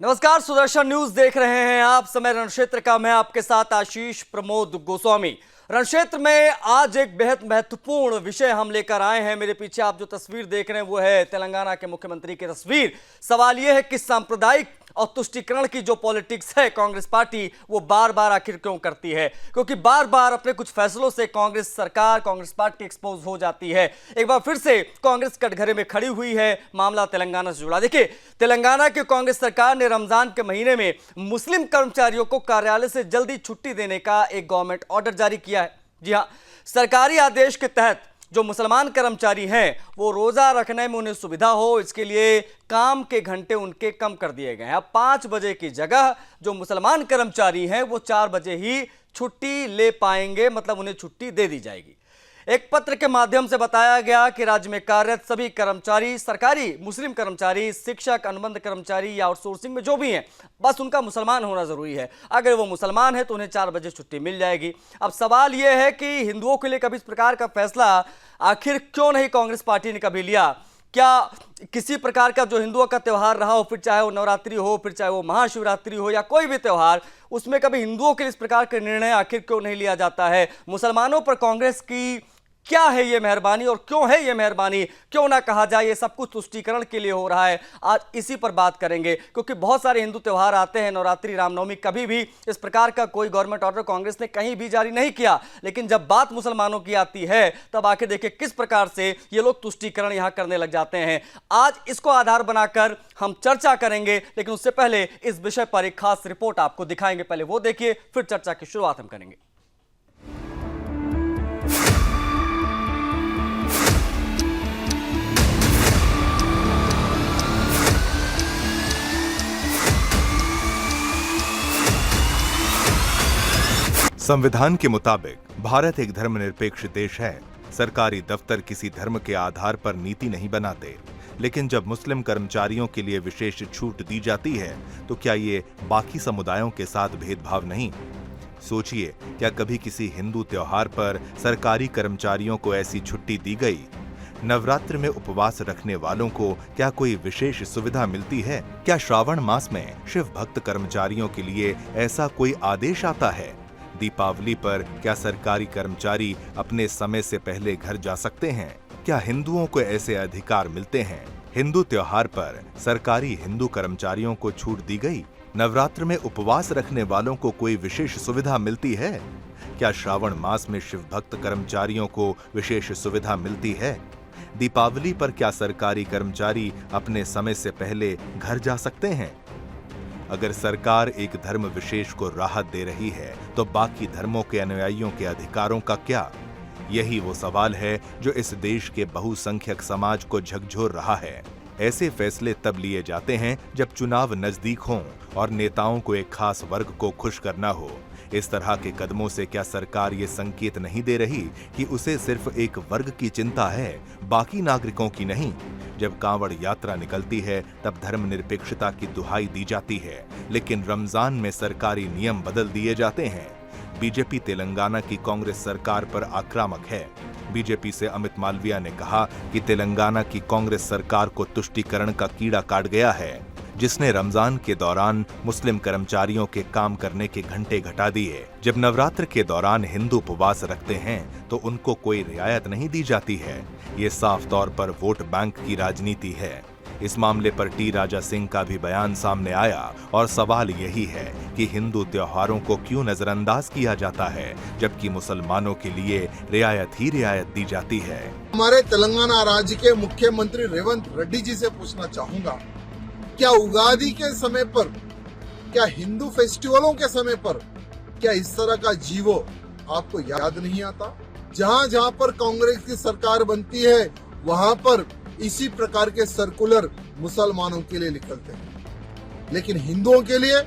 नमस्कार, सुदर्शन न्यूज देख रहे हैं आप। समय रणक्षेत्र का, मैं आपके साथ आशीष प्रमोद गोस्वामी। रणक्षेत्र में आज एक बेहद महत्वपूर्ण विषय हम लेकर आए हैं। मेरे पीछे आप जो तस्वीर देख रहे हैं वो है तेलंगाना के मुख्यमंत्री की तस्वीर। सवाल यह है कि सांप्रदायिक और तुष्टीकरण की जो पॉलिटिक्स है कांग्रेस पार्टी, वो बार बार आखिर क्यों करती है? क्योंकि बार बार अपने कुछ फैसलों से कांग्रेस सरकार, कांग्रेस पार्टी एक्सपोज हो जाती है। एक बार फिर से कांग्रेस कटघरे में खड़ी हुई है। मामला तेलंगाना से जुड़ा। देखिए, तेलंगाना की कांग्रेस सरकार ने रमजान के महीने में मुस्लिम कर्मचारियों को कार्यालय से जल्दी छुट्टी देने का एक गवर्नमेंट ऑर्डर जारी किया है। जी हां, सरकारी आदेश के तहत जो मुसलमान कर्मचारी हैं वो रोजा रखने में उन्हें सुविधा हो, इसके लिए काम के घंटे उनके कम कर दिए गए हैं। अब 5 बजे की जगह जो मुसलमान कर्मचारी हैं वो 4 बजे ही छुट्टी ले पाएंगे, मतलब उन्हें छुट्टी दे दी जाएगी। एक पत्र के माध्यम से बताया गया कि राज्य में कार्यरत सभी कर्मचारी, सरकारी मुस्लिम कर्मचारी, शिक्षक, अनुबंध कर्मचारी या आउटसोर्सिंग में जो भी हैं, बस उनका मुसलमान होना जरूरी है। अगर वो मुसलमान है तो उन्हें 4 बजे छुट्टी मिल जाएगी। अब सवाल यह है कि हिंदुओं के लिए कभी इस प्रकार का फैसला आखिर क्यों नहीं कांग्रेस पार्टी ने कभी लिया? क्या किसी प्रकार का जो हिंदुओं का त्यौहार रहा हो, फिर चाहे वो नवरात्रि हो, फिर चाहे वो महाशिवरात्रि हो या कोई भी त्यौहार, उसमें कभी हिंदुओं के लिए इस प्रकार के निर्णय आखिर क्यों नहीं लिया जाता है? मुसलमानों पर कांग्रेस की क्या है ये मेहरबानी और क्यों है ये मेहरबानी? क्यों ना कहा जाए ये सब कुछ तुष्टीकरण के लिए हो रहा है? आज इसी पर बात करेंगे, क्योंकि बहुत सारे हिंदू त्यौहार आते हैं, नवरात्रि, रामनवमी, कभी भी इस प्रकार का कोई गवर्नमेंट ऑर्डर कांग्रेस ने कहीं भी जारी नहीं किया। लेकिन जब बात मुसलमानों की आती है तब आके देखिए किस प्रकार से ये लोग तुष्टीकरण यहां करने लग जाते हैं। आज इसको आधार बनाकर हम चर्चा करेंगे, लेकिन उससे पहले इस विषय पर एक खास रिपोर्ट आपको दिखाएंगे। पहले वो देखिए, फिर चर्चा की शुरुआत हम करेंगे। संविधान के मुताबिक भारत एक धर्मनिरपेक्ष देश है। सरकारी दफ्तर किसी धर्म के आधार पर नीति नहीं बनाते। लेकिन जब मुस्लिम कर्मचारियों के लिए विशेष छूट दी जाती है तो क्या ये बाकी समुदायों के साथ भेदभाव नहीं? सोचिए, क्या कभी किसी हिंदू त्योहार पर सरकारी कर्मचारियों को ऐसी छुट्टी दी गई? नवरात्र में उपवास रखने वालों को क्या कोई विशेष सुविधा मिलती है? क्या श्रावण मास में शिव भक्त कर्मचारियों के लिए ऐसा कोई आदेश आता है? दीपावली पर क्या सरकारी कर्मचारी अपने समय से पहले घर जा सकते हैं? क्या हिंदुओं को ऐसे अधिकार मिलते हैं? हिंदू त्योहार पर सरकारी हिंदू कर्मचारियों को छूट दी गई? नवरात्र में उपवास रखने वालों को कोई विशेष सुविधा मिलती है? क्या श्रावण मास में शिव भक्त कर्मचारियों को विशेष सुविधा मिलती है? दीपावली पर क्या सरकारी कर्मचारी अपने समय से पहले घर जा सकते हैं? अगर सरकार एक धर्म विशेष को राहत दे रही है तो बाकी धर्मों के अनुयायियों के अधिकारों का क्या? यही वो सवाल है जो इस देश के बहुसंख्यक समाज को झकझोर रहा है। ऐसे फैसले तब लिए जाते हैं जब चुनाव नजदीक हों और नेताओं को एक खास वर्ग को खुश करना हो। इस तरह के कदमों से क्या सरकार ये संकेत नहीं दे रही कि उसे सिर्फ एक वर्ग की चिंता है, बाकी नागरिकों की नहीं? जब कांवड़ यात्रा निकलती है तब धर्मनिरपेक्षता की दुहाई दी जाती है, लेकिन रमजान में सरकारी नियम बदल दिए जाते हैं। बीजेपी तेलंगाना की कांग्रेस सरकार पर आक्रामक है। बीजेपी से अमित मालविया ने कहा कि तेलंगाना की कांग्रेस सरकार को तुष्टीकरण का कीड़ा काट गया है, जिसने रमजान के दौरान मुस्लिम कर्मचारियों के काम करने के घंटे घटा दिए। जब नवरात्र के दौरान हिंदू उपवास रखते हैं तो उनको कोई रियायत नहीं दी जाती है। ये साफ तौर पर वोट बैंक की राजनीति है। इस मामले पर टी राजा सिंह का भी बयान सामने आया और सवाल यही है कि हिंदू त्योहारों को क्यों नजरअंदाज किया जाता है, जबकि मुसलमानों के लिए रियायत ही रियायत दी जाती है। हमारे तेलंगाना राज्य के मुख्यमंत्री रेवंत रेड्डी जी से पूछना चाहूंगा, क्या उगादी के समय पर, क्या हिंदू फेस्टिवलों के समय पर, क्या इस तरह का जीवो आपको याद नहीं आता? जहां जहां पर कांग्रेस की सरकार बनती है वहां पर इसी प्रकार के सर्कुलर मुसलमानों के लिए निकलते हैं, लेकिन हिंदुओं के लिए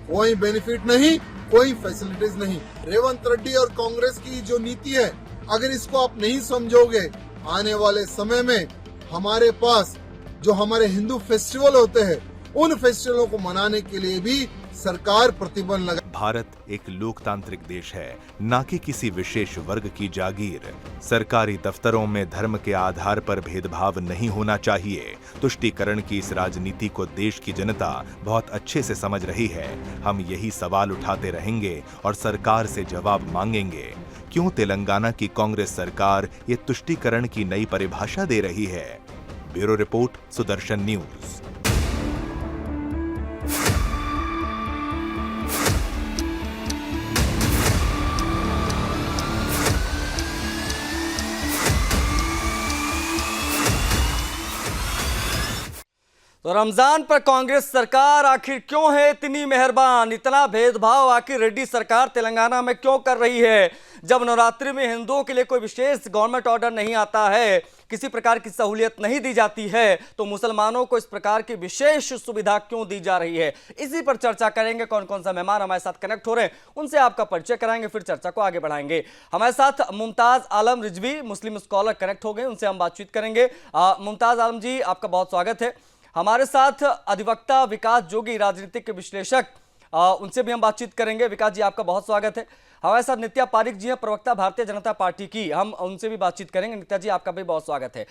कोई बेनिफिट नहीं, कोई फैसिलिटीज नहीं। रेवंत रेड्डी और कांग्रेस की जो नीति है, अगर इसको आप नहीं समझोगे, आने वाले समय में हमारे पास जो हमारे हिंदू फेस्टिवल होते हैं, उन फेस्टिवलों को मनाने के लिए भी सरकार प्रतिबंध लगा। भारत एक लोकतांत्रिक देश है, न कि किसी विशेष वर्ग की जागीर। सरकारी दफ्तरों में धर्म के आधार पर भेदभाव नहीं होना चाहिए। तुष्टीकरण की इस राजनीति को देश की जनता बहुत अच्छे से समझ रही है। हम यही सवाल उठाते रहेंगे और सरकार से जवाब मांगेंगे। क्यों तेलंगाना की कांग्रेस सरकार ये तुष्टीकरण की नई परिभाषा दे रही है? Bureau report, Sudarshan news. तो रमजान पर कांग्रेस सरकार आखिर क्यों है इतनी मेहरबान? इतना भेदभाव आखिर रेड्डी सरकार तेलंगाना में क्यों कर रही है? जब नवरात्रि में हिंदुओं के लिए कोई विशेष गवर्नमेंट ऑर्डर नहीं आता है, किसी प्रकार की सहूलियत नहीं दी जाती है, तो मुसलमानों को इस प्रकार की विशेष सुविधा क्यों दी जा रही है? इसी पर चर्चा करेंगे। कौन कौन सा मेहमान हमारे साथ कनेक्ट हो रहे हैं उनसे आपका परिचय कराएंगे, फिर चर्चा को आगे बढ़ाएंगे। हमारे साथ मुमताज आलम रिजवी मुस्लिम स्कॉलर कनेक्ट हो गए, उनसे हम बातचीत करेंगे। मुमताज आलम जी, आपका बहुत स्वागत है। हमारे साथ अधिवक्ता विकास जोगी राजनीतिक विश्लेषक, उनसे भी हम बातचीत करेंगे। विकास जी, आपका बहुत स्वागत है। हमारे साथ नित्या पारिक जी हैं, प्रवक्ता भारतीय जनता पार्टी की, हम उनसे भी बातचीत करेंगे। नित्या जी, आपका भी बहुत स्वागत है।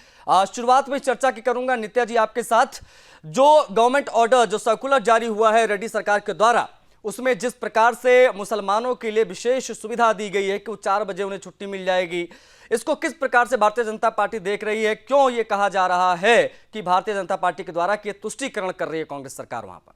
शुरुआत में चर्चा की करूंगा नित्या जी आपके साथ। जो गवर्नमेंट ऑर्डर, जो सर्कुलर जारी हुआ है रेड्डी सरकार के द्वारा, उसमें जिस प्रकार से मुसलमानों के लिए विशेष सुविधा दी गई है कि वो 4 बजे उन्हें छुट्टी मिल जाएगी, इसको किस प्रकार से भारतीय जनता पार्टी देख रही है? क्यों ये कहा जा रहा है कि भारतीय जनता पार्टी के द्वारा कि तुष्टीकरण कर रही है कांग्रेस सरकार वहां पर?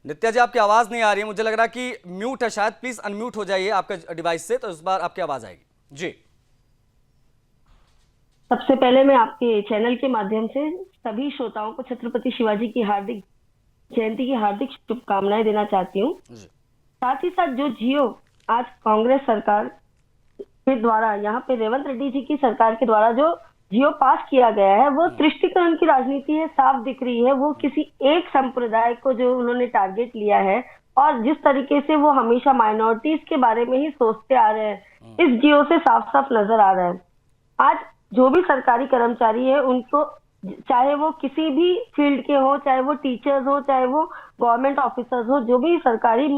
नित्या जी, आपकी आवाज नहीं आ रही है, मुझे लग रहा है कि म्यूट है शायद। प्लीज अनम्यूट हो जाइए आपके डिवाइस से, तो इस बार आपकी आवाज आएगी जी। सबसे पहले मैं आपके चैनल के माध्यम से सभी श्रोताओं को छत्रपति शिवाजी की हार्दिक जयंती की हार्दिक शुभकामनाएं देना चाहती हूँ। साथ ही साथ जो जियो आज कांग्रेस सरकार के द्वारा, यहाँ पे रेवंत रेड्डी जी की सरकार के द्वारा जो जियो पास किया गया है, वो तुष्टीकरण की राजनीति है, साफ दिख रही है। वो किसी एक संप्रदाय को जो उन्होंने टारगेट लिया है, और जिस तरीके से वो हमेशा माइनॉरिटीज के बारे में ही सोचते आ रहे हैं, इस जियो से साफ साफ नजर आ रहा है। आज जो भी सरकारी कर्मचारी है, उनको चाहे वो किसी भी फील्ड के हो, चाहे वो टीचर्स हो, चाहे वो गवर्नमेंट ऑफिसर्स हो, जो भी सरकारी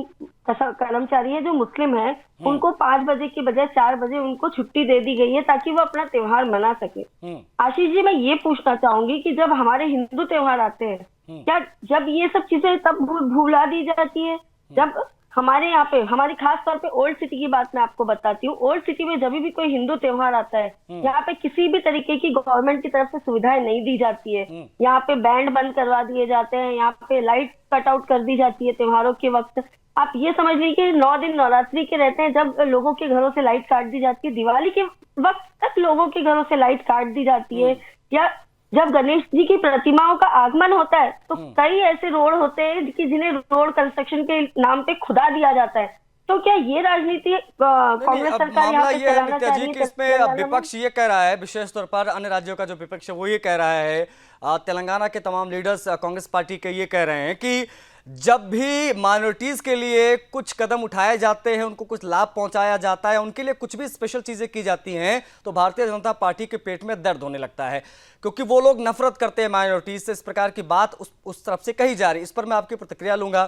कर्मचारी है जो मुस्लिम है, उनको 5 बजे के बजाय 4 बजे उनको छुट्टी दे दी गई है ताकि वो अपना त्योहार मना सके। आशीष जी, मैं ये पूछना चाहूंगी कि जब हमारे हिंदू त्योहार आते हैं, क्या जब ये सब चीजें तब भुला दी जाती है? जब हमारे यहाँ पे, हमारी खास तौर पे ओल्ड सिटी की बात मैं आपको बताती हूँ। ओल्ड सिटी में जब भी कोई हिंदू त्योहार आता है, यहाँ पे किसी भी तरीके की गवर्नमेंट की तरफ से सुविधाएं नहीं दी जाती है। यहाँ पे बैंड बंद करवा दिए जाते हैं, यहाँ पे लाइट कट आउट कर दी जाती है त्योहारों के वक्त। आप ये समझ लीजिए 9 दिन नवरात्रि के रहते हैं, जब लोगों के घरों से लाइट काट दी जाती है, दिवाली के वक्त तक लोगों के घरों से लाइट काट दी जाती है, या जब गणेश जी की प्रतिमाओं का आगमन होता है तो कई ऐसे रोड होते हैं कि जिन्हें रोड कंस्ट्रक्शन के नाम पे खुदा दिया जाता है। तो क्या ये राजनीति कांग्रेस सरकार यहाँ पे चलाना चाह रही है? इसमें विपक्ष ये कह रहा है, विशेष तौर पर अन्य राज्यों का जो विपक्ष है वो ये कह रहा है, तेलंगाना के तमाम लीडर्स कांग्रेस पार्टी के ये कह रहे हैं कि जब भी माइनॉरिटीज के लिए कुछ कदम उठाए जाते हैं, उनको कुछ लाभ पहुंचाया जाता है, उनके लिए कुछ भी स्पेशल चीजें की जाती हैं, तो भारतीय जनता पार्टी के पेट में दर्द होने लगता है, क्योंकि वो लोग नफरत करते हैं माइनॉरिटीज से। इस प्रकार की बात उस तरफ से कही जा रही है। इस पर मैं आपकी प्रतिक्रिया लूंगा।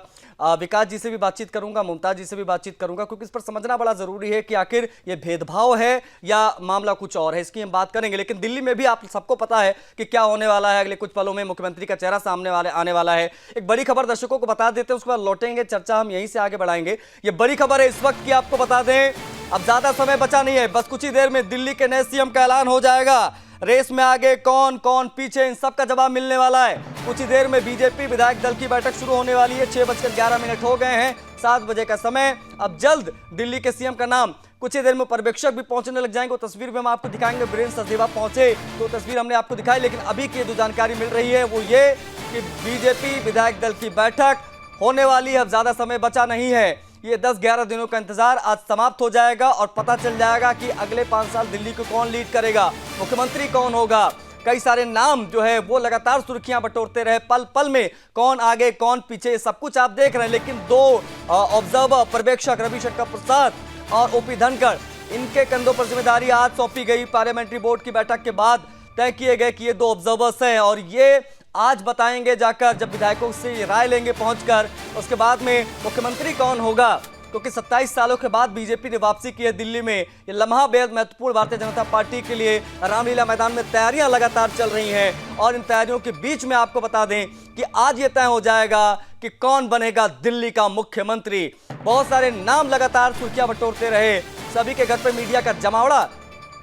विकास जी से भी बातचीत करूंगा, मुमताज जी से भी बातचीत करूंगा, क्योंकि इस पर समझना बड़ा जरूरी है कि आखिर ये भेदभाव है या मामला कुछ और है। इसकी हम बात करेंगे। लेकिन दिल्ली में भी आप सबको पता है कि क्या होने वाला है। अगले कुछ पलों में मुख्यमंत्री का चेहरा सामने आने वाला है। एक बड़ी खबर दर्शकों को बता देते हैं, उसके बाद लौटेंगे, चर्चा हम यहीं से आगे बढ़ाएंगे। ये बड़ी खबर है इस वक्त की, आपको बता दें, अब ज्यादा समय बचा नहीं है, बस कुछ ही देर में दिल्ली के नए सीएम का ऐलान हो जाएगा। रेस में आगे कौन कौन पीछे, इन सब का जवाब मिलने वाला है। कुछ ही देर में बीजेपी विधायक दल की बैठक शुरू होने वाली है। 6:11 हो गए हैं, 7 बजे का समय। अब जल्द दिल्ली के सीएम का नाम, कुछ ही देर में पर्यवेक्षक भी पहुंचने लग जाएंगे। वो तस्वीर भी हम आपको दिखाएंगे। वीरेंद्र सचदेवा पहुंचे तो तस्वीर हमने आपको दिखाई। लेकिन अभी की जो जानकारी मिल रही है वो ये कि बीजेपी विधायक दल की बैठक होने वाली है। अब ज्यादा समय बचा नहीं है। ये 10-11 दिनों का इंतजार आज समाप्त हो जाएगा और पता चल जाएगा कि अगले 5 साल दिल्ली को कौन लीड करेगा, मुख्यमंत्री कौन होगा। कई सारे नाम जो है वो लगातार सुर्खियां बटोरते रहे, पल पल में कौन आगे कौन पीछे, सब कुछ आप देख रहे हैं। लेकिन 2 ऑब्जर्वर पर्यवेक्षक रविशंकर प्रसाद और ओपी धनखड़, इनके कंधों पर जिम्मेदारी आज सौंपी गई। पार्लियामेंट्री बोर्ड की बैठक के बाद तय किए गए कि ये 2 ऑब्जर्वर्स हैं और ये आज बताएंगे जाकर, जब विधायकों से राय लेंगे पहुंचकर। उसके बाद में मुख्यमंत्री कौन होगा, क्योंकि 27 सालों के बाद बीजेपी ने वापसी की है दिल्ली में। ये लम्हा बेहद महत्वपूर्ण भारतीय जनता पार्टी के लिए। रामलीला मैदान में तैयारियां लगातार चल रही हैं और इन तैयारियों के बीच में आपको बता दें कि आज ये तय हो जाएगा कि कौन बनेगा दिल्ली का मुख्यमंत्री। बहुत सारे नाम लगातार सुर्खियां बटोरते रहे, सभी के घर पर मीडिया का जमावड़ा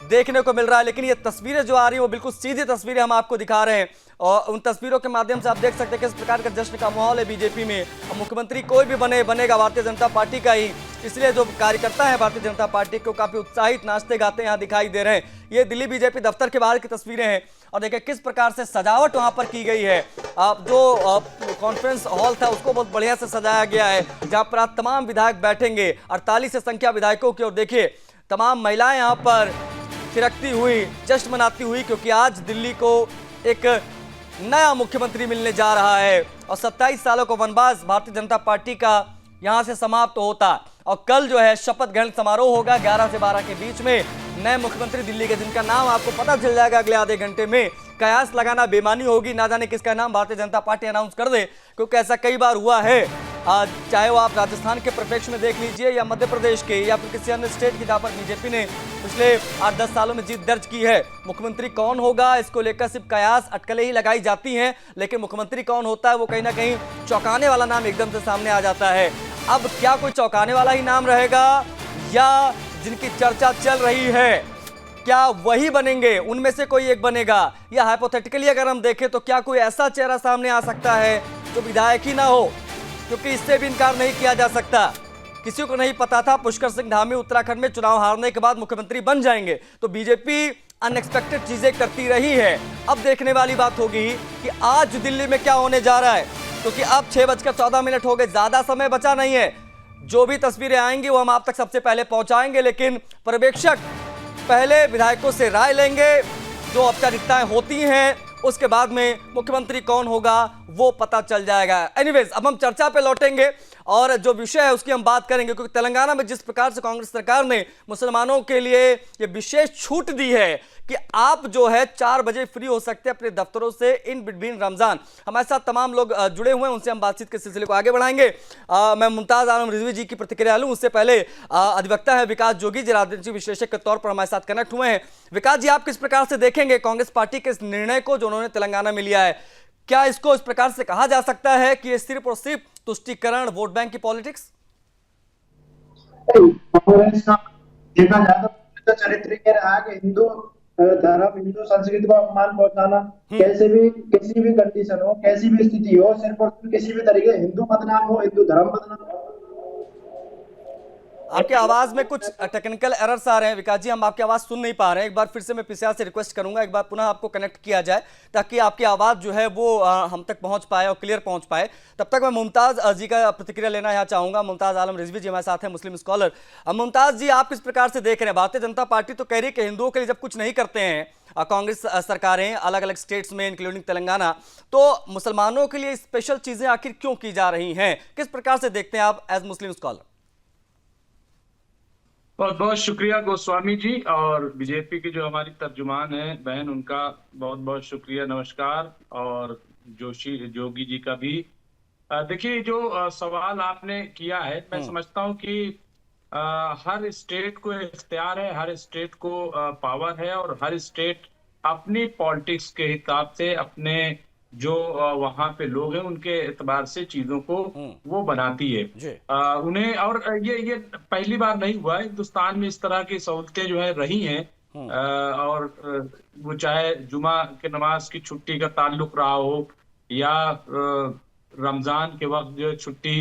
देखने को मिल रहा है, लेकिन ये तस्वीरें जो आ रही हैं वो बिल्कुल सीधी तस्वीरें हम आपको दिखा रहे हैं और उन तस्वीरों के माध्यम से आप देख सकते हैं किस प्रकार का जश्न का माहौल है बीजेपी में। और मुख्यमंत्री कोई भी बनेगा भारतीय जनता पार्टी का ही, इसलिए जो कार्यकर्ता है भारतीय जनता पार्टी को काफी उत्साहित नाचते गाते यहाँ दिखाई दे रहे हैं। ये दिल्ली बीजेपी दफ्तर के बाहर की तस्वीरें हैं और देखिए किस प्रकार से सजावट वहां पर की गई है। जो कॉन्फ्रेंस हॉल था उसको बहुत बढ़िया से सजाया गया है, जहां पर आज तमाम विधायक बैठेंगे। 48 से संख्या विधायकों की, और देखिए तमाम महिलाएं यहाँ पर थिरकती हुई, जश्न मनाती हुई, क्योंकि आज दिल्ली को एक नया मुख्यमंत्री मिलने जा रहा है और 27 सालों का वनवास भारतीय जनता पार्टी का यहां से समाप्त होता। और कल जो है शपथ ग्रहण समारोह होगा 11 से 12 के बीच में। नए मुख्यमंत्री दिल्ली के, जिनका नाम आपको पता चल जाएगा अगले आधे घंटे में। कयास लगाना बेमानी होगी, ना जाने किसका नाम भारतीय जनता पार्टी अनाउंस कर दे, क्योंकि ऐसा कई बार हुआ है। चाहे वो आप राजस्थान के परिप्रेक्ष्य में देख लीजिए या मध्य प्रदेश के या फिर किसी अन्य स्टेट की, जहां पर बीजेपी ने पिछले 8-10 सालों में जीत दर्ज की है। मुख्यमंत्री कौन होगा इसको लेकर सिर्फ कयास अटकलें ही लगाई जाती हैं, लेकिन मुख्यमंत्री कौन होता है वो कहीं ना कहीं चौंकाने वाला नाम एकदम से सामने आ जाता है। अब क्या कोई चौंकाने वाला ही नाम रहेगा या जिनकी चर्चा चल रही है क्या वही बनेंगे, उनमें से कोई एक बनेगा? या हाइपोथेटिकली अगर हम देखें तो क्या कोई ऐसा चेहरा सामने आ सकता है जो विधायक ही ना हो, क्योंकि इससे भी इनकार नहीं किया जा सकता। किसी को नहीं पता था पुष्कर सिंह धामी उत्तराखंड में चुनाव हारने के बाद मुख्यमंत्री बन जाएंगे, तो बीजेपी अनएक्सपेक्टेड चीजें करती रही है। अब देखने वाली बात होगी कि आज दिल्ली में क्या होने जा रहा है, क्योंकि अब 6:14 हो गए, ज्यादा समय बचा नहीं है। जो भी तस्वीरें आएंगी वो हम आप तक सबसे पहले पहुंचाएंगे, लेकिन पर्यवेक्षक पहले विधायकों से राय लेंगे, जो औपचारिकताएं होती हैं उसके बाद में मुख्यमंत्री कौन होगा वो पता चल जाएगा। एनीवेज, अब हम चर्चा पे लौटेंगे और जो विषय है उसकी हम बात करेंगे, क्योंकि तेलंगाना में जिस प्रकार से कांग्रेस सरकार ने मुसलमानों के लिए ये विशेष छूट दी है कि आप जो है 4 बजे फ्री हो सकते हैं अपने दफ्तरों से इन बिटवीन रमजान। हमारे साथ तमाम लोग जुड़े हुए हैं, उनसे हम बातचीत के सिलसिले को आगे बढ़ाएंगे। मैं मुमताज आलम रिजवी जी की प्रतिक्रिया लूं उससे पहले अधिवक्ता है विकास जोगी जी, राजनीतिक विश्लेषक के तौर पर हमारे साथ कनेक्ट हुए हैं। विकास जी, आप किस प्रकार से देखेंगे कांग्रेस पार्टी के इस निर्णय को जो उन्होंने तेलंगाना में लिया है? क्या इसको इस प्रकार से कहा जा सकता है कि ये सिर्फ और सिर्फ तुष्टीकरण, वोट बैंक की पॉलिटिक्स? कांग्रेस का देखा जाए तो चरित्र ये रहा कि हिंदू धर्म, हिंदू संस्कृति को अपमान पहुंचाना, कैसे भी किसी भी कंडीशन हो, कैसी भी स्थिति हो, सिर्फ और सिर्फ किसी भी तरीके हिंदू बदनाम हो, हिंदू धर्म बदनाम हो। आपकी आवाज में कुछ टेक्निकल एरर्स आ रहे हैं विकास जी, हम आपकी आवाज सुन नहीं पा रहे हैं। एक बार फिर से मैं पीसीआर से रिक्वेस्ट करूंगा एक बार पुनः आपको कनेक्ट किया जाए ताकि आपकी आवाज जो है वो हम तक पहुंच पाए और क्लियर पहुंच पाए। तब तक मैं मुमताज जी का प्रतिक्रिया लेना यहाँ चाहूंगा। मुमताज आलम रिजवी जी हमारे साथ हैं, मुस्लिम स्कॉलर। मुमताज जी, आप किस प्रकार से देख रहे हैं? भारतीय जनता पार्टी तो कह रही है कि हिंदुओं के लिए जब कुछ नहीं करते हैं कांग्रेस सरकारें अलग अलग स्टेट्स में इंक्लूडिंग तेलंगाना, तो मुसलमानों के लिए स्पेशल चीजें आखिर क्यों की जा रही हैं? किस प्रकार से देखते हैं आप एज मुस्लिम स्कॉलर? बहुत बहुत शुक्रिया गोस्वामी जी, और बीजेपी की जो हमारी तर्जुमान है बहन, उनका बहुत बहुत शुक्रिया, नमस्कार। और जोगी जी का भी। देखिए, जो सवाल आपने किया है, मैं समझता हूं कि हर स्टेट को इख्तियार है, हर स्टेट को पावर है, और हर स्टेट अपनी पॉलिटिक्स के हिसाब से अपने जो वहां पे लोग हैं उनके एतबार से चीजों को वो बनाती है उन्हें। और ये पहली बार नहीं हुआ है, हिंदुस्तान में इस तरह की सहूलतें जो है रही हैं। और वो चाहे जुमा के नमाज की छुट्टी का ताल्लुक रहा हो या रमजान के वक्त जो छुट्टी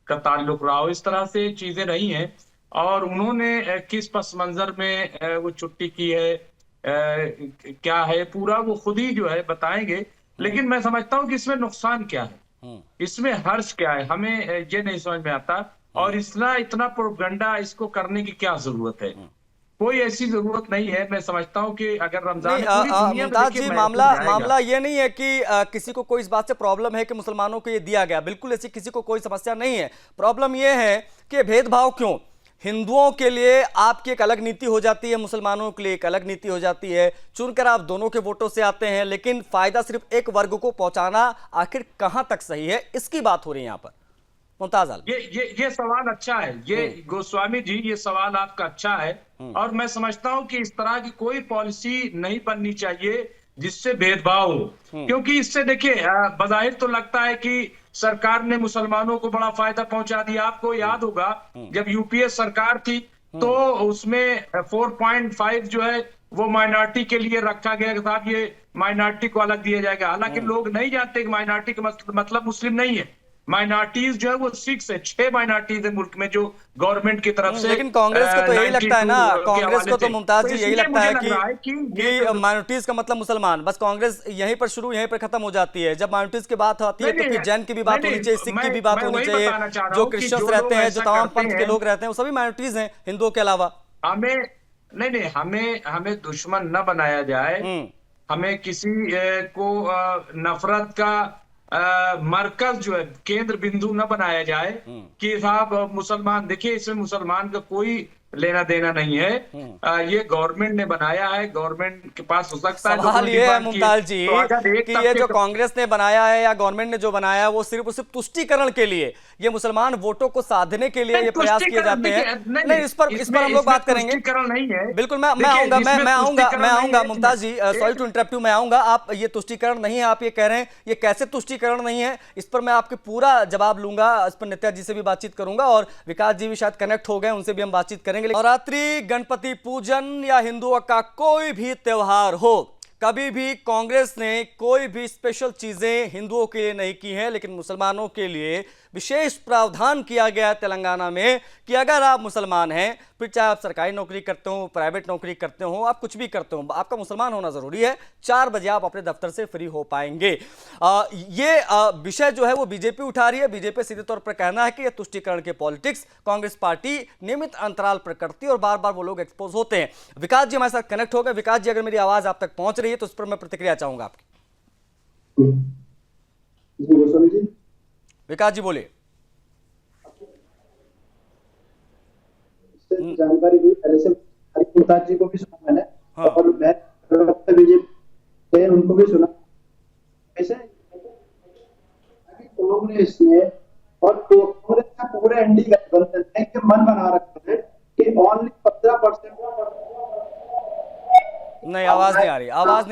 का ताल्लुक रहा हो, इस तरह से चीजें रही हैं। और उन्होंने किस पस मंजर में वो छुट्टी की है, क्या है, पूरा वो खुद ही जो है बताएंगे। लेकिन मैं समझता हूँ कि इसमें नुकसान क्या है, इसमें हर्ष क्या है, हमें ये नहीं समझ में आता। और इतना प्रोपेगेंडा इसको करने की क्या जरूरत है? कोई ऐसी जरूरत नहीं है। मैं समझता हूँ कि अगर रमजान मुमताज जी, मामला ये नहीं है कि किसी को कोई इस बात से प्रॉब्लम है कि मुसलमानों को ये दिया गया, बिल्कुल ऐसी किसी को कोई समस्या नहीं है। प्रॉब्लम ये है कि भेदभाव क्यों? हिंदुओं के लिए आपकी एक अलग नीति हो जाती है, मुसलमानों के लिए एक अलग नीति हो जाती है, चुनकर आप दोनों के वोटों से आते हैं, लेकिन फायदा सिर्फ एक वर्ग को पहुंचाना आखिर कहां तक सही है, इसकी बात हो रही है यहां पर। मुमताज आलम, ये सवाल अच्छा है, ये गोस्वामी जी, ये सवाल आपका अच्छा है। और मैं समझता हूं कि इस तरह की कोई पॉलिसी नहीं बननी चाहिए जिससे भेदभाव हो, क्योंकि इससे देखिए बज़ाहिर तो लगता है कि सरकार ने मुसलमानों को बड़ा फायदा पहुंचा दिया। आपको याद होगा जब यूपीए सरकार थी तो उसमें 4.5 जो है वो माइनॉरिटी के लिए रखा गया कि साहब ये माइनॉरिटी को अलग दिया जाएगा। हालांकि लोग नहीं जानते कि माइनॉरिटी का मतलब मुस्लिम नहीं है। माइनॉरिटीज जो है वो 6 माइनॉरिटीज है मुल्क में जो गवर्नमेंट की तरफ से। लेकिन कांग्रेस को तो यही लगता है ना, कांग्रेस को तो मुमताज जी यही लगता है कि माइनॉरिटीज का मतलब मुसलमान, बस कांग्रेस यहीं पर शुरू यहीं पर खत्म हो जाती है। जब माइनॉरिटीज की बात आती है तो फिर जैन की भी बात होनी चाहिए, सिख की भी बात होनी चाहिए, जो क्रिश्चियंस रहते हैं, जो तमाम पंथ के लोग रहते हैं, वो सभी माइनॉरिटीज हैं हिंदुओं के अलावा। हमें दुश्मन न बनाया जाए, हमें किसी को नफरत का मरकज जो है, केंद्र बिंदु न बनाया जाए कि साहब मुसलमान, देखिए इसमें मुसलमान का कोई लेना देना नहीं है। ये गवर्नमेंट ने बनाया है, गवर्नमेंट के पास हो सकता है। सवाल ये है मुमताज जी कि ये जो कांग्रेस ने बनाया है या गवर्नमेंट ने जो बनाया है वो सिर्फ तुष्टीकरण के लिए, ये मुसलमान वोटों को साधने के लिए ये प्रयास किए जाते हैं। नहीं, इस पर हम लोग बात करेंगे, बिल्कुल मैं आऊंगा मुमताज जी, सॉरी टू इंटरप्ट यू, मैं आऊंगा। आप ये तुष्टीकरण नहीं है, आप ये कह रहे हैं, ये कैसे तुष्टीकरण नहीं है, इस पर मैं आपके पूरा जवाब लूंगा। इस पर नित्या जी से भी बातचीत करूंगा और विकास जी भी शायद कनेक्ट हो गए, उनसे भी हम बातचीत करेंगे। नवरात्रि, गणपति पूजन या हिंदुओं का कोई भी त्योहार हो, कभी भी कांग्रेस ने कोई भी स्पेशल चीजें हिंदुओं के लिए नहीं की हैं, लेकिन मुसलमानों के लिए विशेष प्रावधान किया गया है तेलंगाना में कि अगर आप मुसलमान हैं, फिर चाहे आप सरकारी नौकरी करते हो, प्राइवेट नौकरी करते हो, आप कुछ भी करते हो, आपका मुसलमान होना जरूरी है। 4 बजे आप अपने दफ्तर से फ्री हो पाएंगे। ये विषय जो है वो बीजेपी उठा रही है। बीजेपी सीधे तौर पर कहना है कि यह तुष्टीकरण के पॉलिटिक्स कांग्रेस पार्टी नियमित अंतराल पर करती है और बार बार वो लोग एक्सपोज होते हैं। विकास जी हमारे साथ कनेक्ट हो गए। विकास जी, अगर मेरी आवाज आप तक पहुंच रही है तो उस पर मैं प्रतिक्रिया चाहूंगा आपकी। विकास जी बोलिए। जानकारी हुई पहले से, मुमताज जी को भी सुना मैंने। हाँ। और मैं बीजेपी उनको भी सुना। ऐसे कांग्रेस ने और कांग्रेस का पूरे एनडीए गठबंधन ने मन बना रखा है कि ओनली 15%। नहीं, आवाज नहीं आ रही, आवाज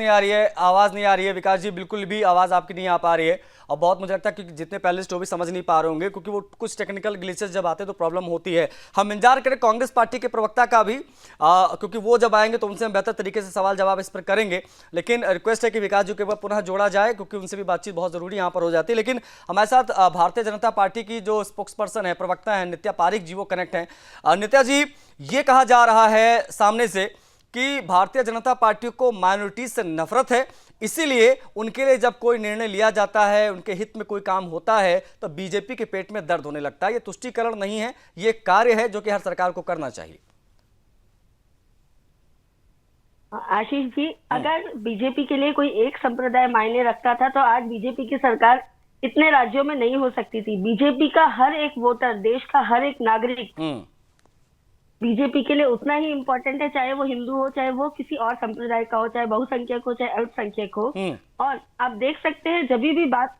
नहीं आ रही है विकास जी, बिल्कुल भी आवाज आपकी नहीं आ पा रही है। और बहुत मुझे लगता है कि जितने पैनलिस्ट वो भी समझ नहीं पा रहे होंगे, क्योंकि वो कुछ टेक्निकल ग्लिचेस जब आते हैं तो प्रॉब्लम होती है। हम इंतजार करें कांग्रेस पार्टी के प्रवक्ता का भी, क्योंकि वो जब आएंगे तो उनसे हम बेहतर तरीके से सवाल जवाब इस पर करेंगे। लेकिन रिक्वेस्ट है कि विकास जी के ऊपर पुनः जोड़ा जाए, क्योंकि उनसे भी बातचीत बहुत जरूरी यहाँ पर हो जाती है। लेकिन हमारे साथ भारतीय जनता पार्टी की जो स्पोक्स पर्सन है, प्रवक्ता है नित्या पारिक जी, वो कनेक्ट हैं। नित्या जी, ये कहा जा रहा है सामने से कि भारतीय जनता पार्टी को माइनॉरिटी से नफरत है, इसीलिए उनके लिए जब कोई निर्णय लिया जाता है, उनके हित में कोई काम होता है, तो बीजेपी के पेट में दर्द होने लगता है। ये तुष्टीकरण नहीं है, ये कार्य है जो कि हर सरकार को करना चाहिए। आशीष जी, अगर बीजेपी के लिए कोई एक संप्रदाय मायने रखता था तो आज बीजेपी की सरकार इतने राज्यों में नहीं हो सकती थी। बीजेपी का हर एक वोटर, देश का हर एक नागरिक बीजेपी के लिए उतना ही इम्पोर्टेंट है, चाहे वो हिंदू हो, चाहे वो किसी और संप्रदाय का हो, चाहे बहुसंख्यक हो, चाहे अल्पसंख्यक हो। और आप देख सकते हैं जब भी बात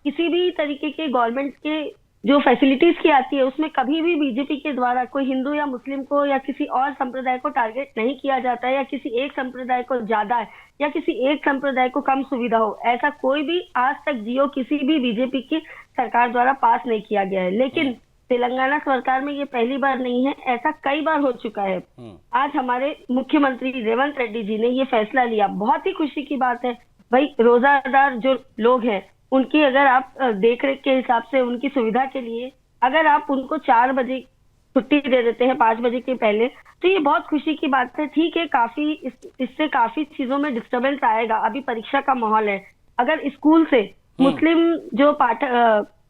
किसी भी तरीके के गवर्नमेंट के जो फैसिलिटीज की आती है, उसमें कभी भी बीजेपी के द्वारा कोई हिंदू या मुस्लिम को या किसी और संप्रदाय को टारगेट नहीं किया जाता है, या किसी एक संप्रदाय को ज्यादा है या किसी एक संप्रदाय को कम सुविधा हो। ऐसा कोई भी आज तक जियो किसी भी बीजेपी की सरकार द्वारा पास नहीं किया गया है। लेकिन तेलंगाना सरकार में ये पहली बार नहीं है, ऐसा कई बार हो चुका है। आज हमारे मुख्यमंत्री रेवंत रेड्डी जी ने ये फैसला लिया, बहुत ही खुशी की बात है। भाई, रोजादार जो लोग हैं उनकी अगर आप देख रेख के हिसाब से उनकी सुविधा के लिए अगर आप उनको 4 बजे छुट्टी दे देते हैं 5 बजे के पहले, तो ये बहुत खुशी की बात है। ठीक है, काफी इससे काफी चीजों में डिस्टर्बेंस आएगा। अभी परीक्षा का माहौल है, अगर स्कूल से मुस्लिम जो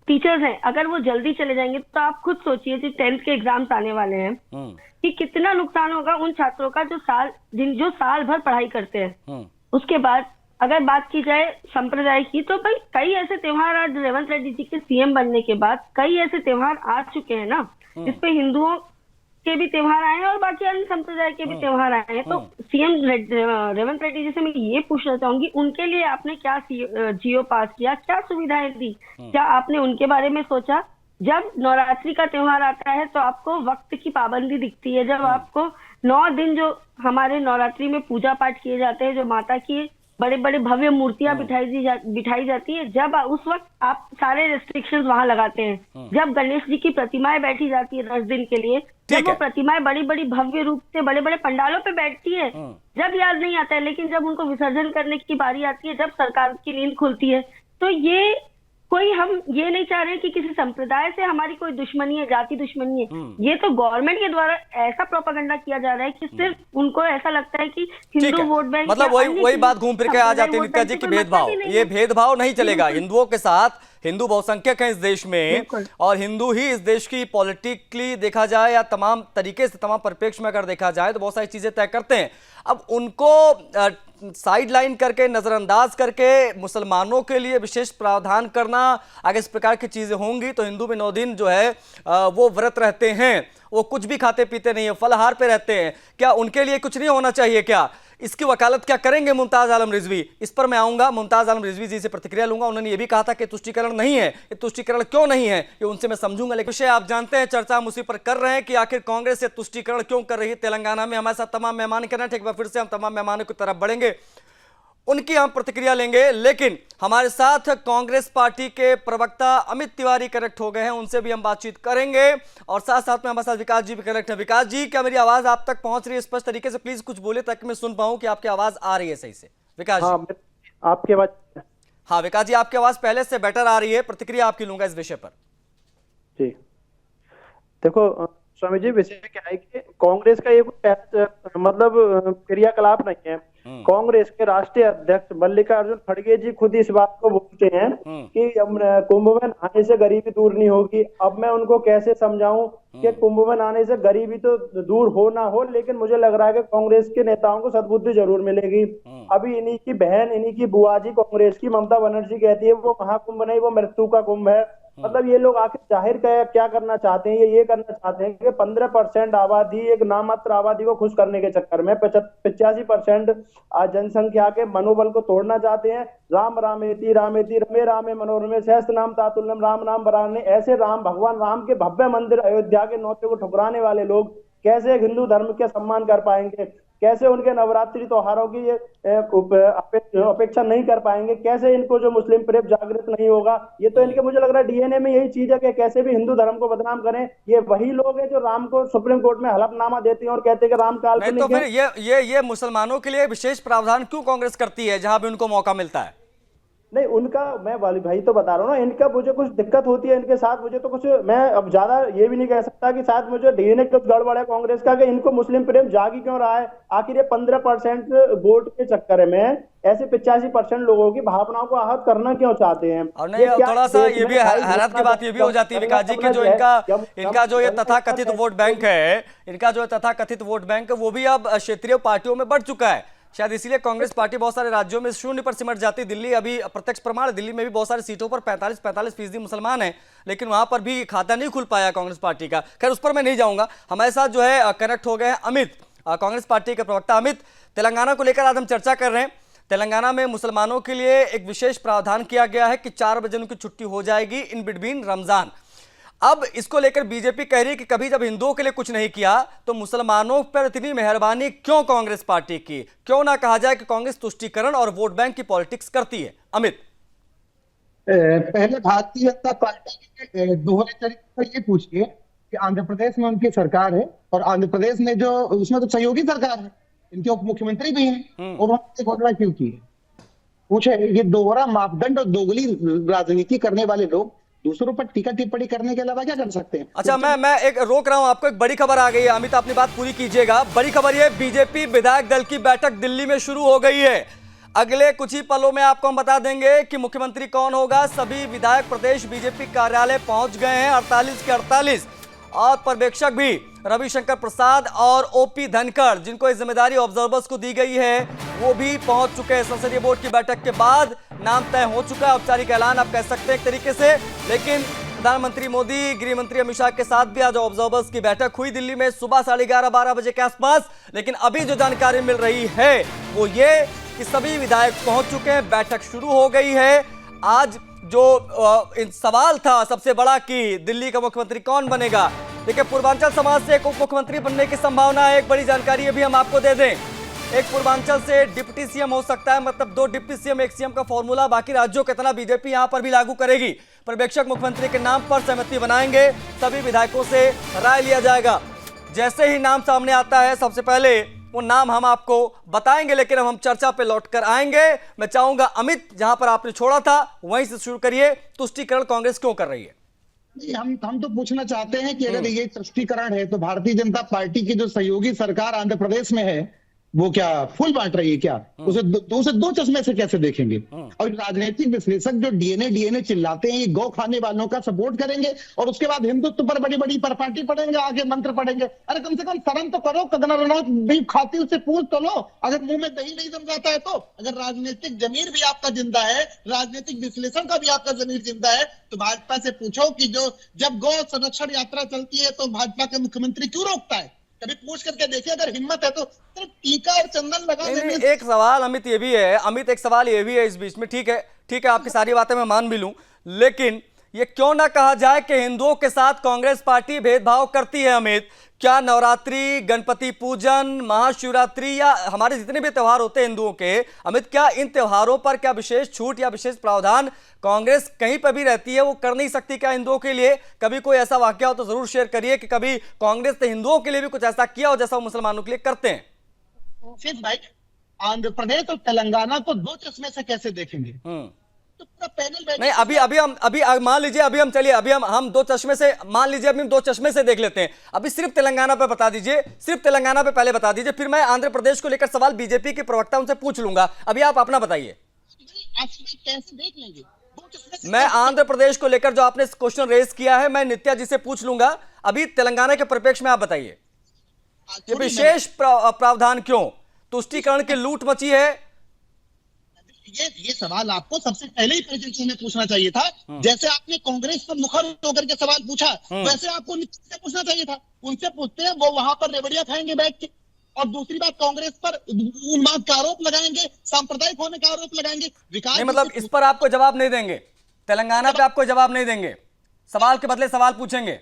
टीचर्स हैं अगर वो जल्दी चले जाएंगे तो आप खुद सोचिए कि 10th के एग्जाम्स आने वाले हैं कि कितना नुकसान होगा उन छात्रों का जो साल भर पढ़ाई करते हैं। उसके बाद अगर बात की जाए संप्रदाय की, तो भाई कई ऐसे त्योहार आज रेवंत रेड्डी जी के सीएम बनने के बाद कई ऐसे त्योहार आ चुके हैं ना, जिसपे हिंदुओं के भी त्योहार आए हैं और बाकी अन्य संप्रदाय के भी त्योहार आए हैं। तो सीएम रेवंत रेड्डी जी से मैं ये पूछना चाहूंगी, उनके लिए आपने क्या जियो पास किया, क्या सुविधाएं दी, क्या आपने उनके बारे में सोचा? जब नवरात्रि का त्योहार आता है तो आपको वक्त की पाबंदी दिखती है, जब आपको 9 दिन जो हमारे नवरात्रि में पूजा पाठ किए जाते हैं, जो माता की बड़े बड़े भव्य मूर्तियां बिठाई जाती है, जब उस वक्त आप सारे रेस्ट्रिक्शंस वहां लगाते हैं। जब गणेश जी की प्रतिमाएं बैठी जाती है 10 दिन के लिए, जब वो प्रतिमाएं बड़ी बड़ी भव्य रूप से बड़े बड़े पंडालों पे बैठती है, जब याद नहीं आता है, लेकिन जब उनको विसर्जन करने की बारी आती है, जब सरकार की नींद खुलती है, तो ये कोई, हम ये नहीं चाह रहे कि किसी संप्रदाय से हमारी कोई दुश्मनी है, जाति दुश्मनी है। ये तो गवर्नमेंट के द्वारा ऐसा प्रोपेगेंडा किया जा रहा है कि सिर्फ उनको ऐसा लगता है कि हिंदू वोट बैंक, मतलब वही बात घूम फिर के आ जाती है नित्या जी की भेदभाव, ये भेदभाव नहीं चलेगा हिंदुओं के साथ। हिंदू बहुसंख्यक हैं इस देश में और हिंदू ही इस देश की पॉलिटिकली देखा जाए या तमाम तरीके से, तमाम परिप्रेक्ष्य में अगर देखा जाए तो बहुत सारी चीजें तय करते हैं। अब उनको साइड लाइन करके, नजरअंदाज करके मुसलमानों के लिए विशेष प्रावधान करना, अगर इस प्रकार की चीजें होंगी तो हिंदू में 9 दिन जो है वो व्रत रहते हैं, वो कुछ भी खाते पीते नहीं है, फलाहार पे रहते हैं, क्या उनके लिए कुछ नहीं होना चाहिए? क्या इसकी वकालत क्या करेंगे मुमताज आलम रिजवी? इस पर मैं आऊंगा, मुमताज आलम रिजवी जी से प्रतिक्रिया लूंगा। उन्होंने ये भी कहा था कि तुष्टीकरण नहीं है, ये तुष्टीकरण क्यों नहीं है ये उनसे मैं समझूंगा। लेकिन विषय आप जानते हैं, चर्चा हम उसी पर कर रहे हैं कि आखिर कांग्रेस ये तुष्टीकरण क्यों कर रही है तेलंगाना में। हमारे साथ तमाम मेहमान करना, एक बार फिर से हम तमाम मेहमानों की तरफ बढ़ेंगे, उनकी हम प्रतिक्रिया लेंगे। लेकिन हमारे साथ कांग्रेस पार्टी के प्रवक्ता अमित तिवारी कनेक्ट हो गए हैं, उनसे भी हम बातचीत करेंगे और साथ साथ में हमारे साथ विकास जी भी कनेक्ट है। विकास जी, क्या मेरी आवाज आप तक पहुंच रही है स्पष्ट तरीके से? प्लीज कुछ बोले ताकि मैं सुन पाऊं कि आपकी आवाज आ रही है सही से। विकास जी, आपकी आवाज? हाँ विकास जी, आपकी आवाज पहले से बेटर आ रही है, प्रतिक्रिया आपकी लूंगा इस विषय पर। जी देखो स्वामी जी, विषय क्या है कि कांग्रेस का ये मतलब क्रियाकलाप नहीं है। कांग्रेस के राष्ट्रीय अध्यक्ष मल्लिकार्जुन खड़गे जी खुद इस बात को बोलते हैं कि कुंभ में नहाने से गरीबी दूर नहीं होगी। अब मैं उनको कैसे समझाऊं कि कुंभ में नहाने से गरीबी तो दूर हो ना हो, लेकिन मुझे लग रहा है कि कांग्रेस के नेताओं को सद्बुद्धि जरूर मिलेगी। अभी इन्हीं की बहन, इन्हीं की बुआ जी कांग्रेस की ममता बनर्जी कहती है वो महाकुंभ नहीं, वो मृत्यु का कुंभ है। मतलब ये लोग आखिर जाहिर क्या करना चाहते हैं? ये करना चाहते हैं कि 15% आबादी, एक नामात्र आबादी को खुश करने के चक्कर में 85% जनसंख्या के मनोबल को तोड़ना चाहते हैं। राम रामेति रामेति रमे रामे मनोरमे सहस्त्र नाम तातुल्यम राम नाम बराने, ऐसे राम, भगवान राम के भव्य मंदिर अयोध्या के नौते को ठुकराने वाले लोग कैसे हिंदू धर्म के सम्मान कर पाएंगे? कैसे उनके नवरात्रि त्योहारों की ये अपेक्षा नहीं कर पाएंगे? कैसे इनको जो मुस्लिम प्रेम जागृत नहीं होगा? ये तो इनके, मुझे लग रहा है डीएनए में यही चीज है कि कैसे भी हिंदू धर्म को बदनाम करें। ये वही लोग हैं जो राम को सुप्रीम कोर्ट में हलफनामा देते हैं और कहते हैं कि राम काल्पनिक है। तो फिर ये मुसलमानों के लिए विशेष प्रावधान क्यों कांग्रेस करती है जहां भी उनको मौका मिलता है? नहीं, उनका, मैं वाली भाई तो बता रहा हूँ ना, इनका मुझे कुछ दिक्कत होती है इनके साथ। मुझे तो कुछ, मैं अब ज्यादा ये भी नहीं कह सकता कि शायद मुझे डीएनए कुछ गड़बड़ है कांग्रेस का, कि इनको मुस्लिम प्रेम जागी क्यों रहा है। आखिर ये 15% वोट के चक्कर में ऐसे 85% लोगों की भावनाओं को आहत करना क्यों चाहते हैं? और नहीं, थोड़ा सा ये भी हैरत की बात ये भी हो जाती है विकास जी की जो इनका जो ये तथाकथित वोट बैंक है, इनका जो तथाकथित वोट बैंक वो भी अब क्षेत्रीय पार्टियों में बढ़ चुका है। शायद इसीलिए कांग्रेस पार्टी बहुत सारे राज्यों में शून्य पर सिमट जाती है। दिल्ली अभी प्रत्यक्ष प्रमाण, दिल्ली में भी बहुत सारी सीटों पर 45% मुसलमान हैं, लेकिन वहां पर भी खाता नहीं खुल पाया कांग्रेस पार्टी का। खैर उस पर मैं नहीं जाऊंगा। हमारे साथ जो है कनेक्ट हो गए हैं अमित, कांग्रेस पार्टी के प्रवक्ता अमित। तेलंगाना को लेकर आज हम चर्चा कर रहे हैं। तेलंगाना में मुसलमानों के लिए एक विशेष प्रावधान किया गया है कि 4 बजे उनकी छुट्टी हो जाएगी इन बिटवीन रमजान। अब इसको लेकर बीजेपी कह रही है कि कभी जब हिंदुओं के लिए कुछ नहीं किया तो मुसलमानों पर इतनी मेहरबानी क्यों कांग्रेस पार्टी की? क्यों ना कहा जाए कि कांग्रेस तुष्टीकरण और वोट बैंक की पॉलिटिक्स करती है? अमित, पहले भारतीय जनता पार्टी के दोहरे चरित्र पर ये पूछिए कि आंध्र प्रदेश में उनकी सरकार है और आंध्र प्रदेश में जो, उसमें तो सहयोगी सरकार है, इनके उप मुख्यमंत्री भी हैं, और वहां घोषणा क्यों की है? पूछे। ये दोहरा मापदंड और दोगली राजनीति करने वाले लोग दूसरों पर टीका टिप्पणी करने के अलावा क्या कर सकते हैं? अच्छा, मैं एक रोक रहा हूं आपको। एक बड़ी खबर आ गई है अमित, अपनी बात पूरी कीजिएगा। बड़ी खबर ये, बीजेपी विधायक दल की बैठक दिल्ली में शुरू हो गई है। अगले कुछ ही पलों में आपको हम बता देंगे कि मुख्यमंत्री कौन होगा। सभी विधायक प्रदेश बीजेपी कार्यालय पहुंच गए हैं, 48 के 48, और पर्यवेक्षक भी रविशंकर प्रसाद और ओपी धनखड़, जिनको ये जिम्मेदारी ऑब्जर्वर्स को दी गई है, वो भी पहुंच चुके हैं। संसदीय बोर्ड की बैठक के बाद नाम तय हो चुका है, औपचारिक ऐलान आप कह सकते हैं एक तरीके से। लेकिन प्रधानमंत्री मोदी, गृह मंत्री अमित शाह के साथ भी आज ऑब्जर्वर्स की बैठक हुई दिल्ली में सुबह 11:30-12 बजे के आसपास। लेकिन अभी जो जानकारी मिल रही है वो ये कि सभी विधायक पहुंच चुके हैं, बैठक शुरू हो गई है। आज जो सवाल था सबसे बड़ा कि दिल्ली का मुख्यमंत्री कौन बनेगा, देखिए पूर्वांचल समाज से एक उप मुख्यमंत्री बनने की संभावना है। एक बड़ी जानकारी अभी हम आपको दे दें, एक पूर्वांचल से डिप्टी सीएम हो सकता है, मतलब 2 डिप्टी सीएम 1 सीएम का फॉर्मूला बाकी राज्यों के इतना बीजेपी यहां पर भी लागू करेगी। पर्यवेक्षक मुख्यमंत्री के नाम पर सहमति बनाएंगे, सभी विधायकों से राय लिया जाएगा। जैसे ही नाम सामने आता है सबसे पहले वो नाम हम आपको बताएंगे, लेकिन अब हम चर्चा पे लौटकर आएंगे। मैं चाहूंगा अमित, जहां पर आपने छोड़ा था वहीं से शुरू करिए। तुष्टीकरण कांग्रेस क्यों कर रही है? जी, हम तो पूछना चाहते हैं कि अगर ये तुष्टीकरण है तो भारतीय जनता पार्टी की जो सहयोगी सरकार आंध्र प्रदेश में है वो क्या फूल बांट रही है क्या? उसे दो चश्मे से कैसे देखेंगे? और राजनीतिक विश्लेषक जो डीएनए चिल्लाते हैं, ये गौ खाने वालों का सपोर्ट करेंगे और उसके बाद हिंदुत्व पर बड़ी बड़ी परपाटी पढ़ेंगे, आगे मंत्र पढ़ेंगे। अरे कम से कम शर्म तो करो, कंगना रनौत भी खाती उससे पूछ तो लो, अगर मुंह में दही नहीं जम जाता है तो। अगर राजनीतिक जमीर भी आपका जिंदा है, राजनीतिक विश्लेषण का भी आपका जमीर जिंदा है, तो भाजपा से पूछो कि जब गौ संरक्षण यात्रा चलती है तो भाजपा के मुख्यमंत्री क्यों रोकता है? कभी पूछ करके देखिए, अगर हिम्मत है तो सिर्फ टीका और चंदन लगा देने। एक सवाल अमित ये भी है, अमित एक सवाल ये भी है इस बीच में, ठीक है आपकी सारी बातें मैं मान भी लूं, लेकिन ये क्यों ना कहा जाए कि हिंदुओं के साथ कांग्रेस पार्टी भेदभाव करती है? अमित, क्या नवरात्रि, गणपति पूजन, महाशिवरात्रि या हमारे जितने भी त्योहार होते हैं हिंदुओं के, अमित क्या इन त्योहारों पर क्या विशेष छूट या विशेष प्रावधान कांग्रेस कहीं पर भी रहती है? वो कर नहीं सकती क्या हिंदुओं के लिए? कभी कोई ऐसा वाकया हो तो जरूर शेयर करिए कि कभी कांग्रेस ने हिंदुओं के लिए भी कुछ ऐसा किया हो जैसा वो मुसलमानों के लिए करते हैं। भाई, आंध्र प्रदेश और तेलंगाना को 2 चश्मे से कैसे देखेंगे? तो पूरा पैनल नहीं, अभी मान लीजिए, अभी हम चलिए, अभी हम 2 चश्मे से, मान लीजिए अभी हम 2 चश्मे से देख लेते हैं। अभी सिर्फ तेलंगाना पे बता दीजिए, सिर्फ तेलंगाना पे पहले बता दीजिए, फिर मैं आंध्र प्रदेश को लेकर सवाल बीजेपी के प्रवक्ता उनसे पूछ लूंगा। अभी आप अपना बताइए। कैसे देख लेंगे? मैं आंध्र प्रदेश को लेकर जो आपने क्वेश्चन रेज किया है, मैं नित्या जी से पूछ लूंगा। अभी तेलंगाना के परिप्रेक्ष्य में आप बताइए, ये विशेष प्रावधान क्यों? तुष्टीकरण की लूट मची है? ये सवाल आपको सबसे पहले ही परिचय में पूछना चाहिए था। जैसे आपने कांग्रेस पर मुखर होकर के सवाल पूछा, वैसे आपको नीचे से पूछना चाहिए था। उनसे पूछते हैं, वो वहां पर रेवड़िया खाएंगे बैठ के। और दूसरी बात, कांग्रेस पर उन्माद का आरोप लगाएंगे, सांप्रदायिक होने का आरोप लगाएंगे। विकास नहीं, मतलब इस पर आपको जवाब नहीं देंगे? तेलंगाना पे आपको जवाब नहीं देंगे? सवाल के बदले सवाल पूछेंगे?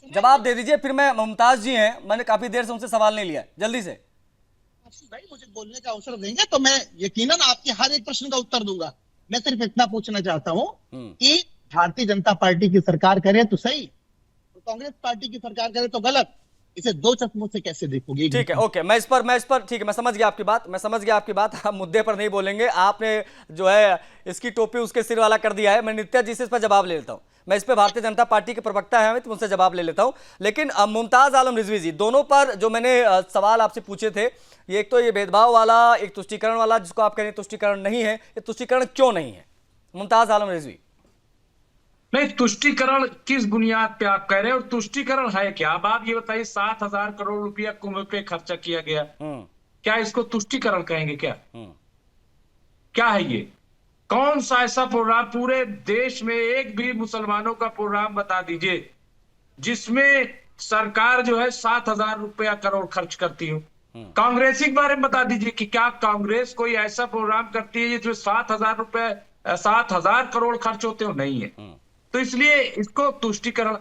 जवाब दे दीजिए। फिर मैं, मुमताज जी हैं, मैंने काफी देर से उनसे सवाल नहीं लिया, जल्दी से भाई मुझे बोलने का अवसर देंगे तो मैं यकीनन आपके हर एक प्रश्न का उत्तर दूंगा। मैं सिर्फ इतना पूछना चाहता हूं कि भारतीय जनता पार्टी की सरकार करे तो सही, तो कांग्रेस पार्टी की सरकार करे तो गलत। इसे 2 चश्मों से कैसे देखोगे? ठीक है, ओके, मैं इस पर ठीक है, मैं समझ गया आपकी बात, हम मुद्दे पर नहीं बोलेंगे। आपने जो है इसकी टोपी उसके सिर वाला कर दिया है। मैं नित्या जी से इस पर जवाब ले लेता हूं। मैं इस पर भारतीय जनता पार्टी के प्रवक्ता है अमित, उनसे जवाब ले लेता हूं। लेकिन मुमताज आलम रिजवी जी, दोनों पर जो मैंने सवाल आपसे पूछे थे, ये एक तो ये भेदभाव वाला, एक तुष्टीकरण वाला, जिसको आप कह रहे हैं तुष्टीकरण नहीं है, ये तुष्टीकरण क्यों नहीं है? मुमताज आलम रिजवी। नहीं, तुष्टीकरण किस बुनियाद पे आप कह रहे हैं और तुष्टीकरण है क्या? अब आप ये बताइए, 7,000 करोड़ रुपया कुंभ पे खर्चा किया गया, क्या इसको तुष्टीकरण कहेंगे क्या? क्या है ये? कौन सा ऐसा प्रोग्राम पूरे देश में, एक भी मुसलमानों का प्रोग्राम बता दीजिए जिसमें सरकार जो है 7,000 रुपया करोड़ खर्च करती हो? कांग्रेस के बारे में बता दीजिए कि क्या कांग्रेस कोई ऐसा प्रोग्राम करती है जिसमें 7,000 करोड़ खर्च होते हो? नहीं है। तो इसलिए इसको तुष्टीकरण,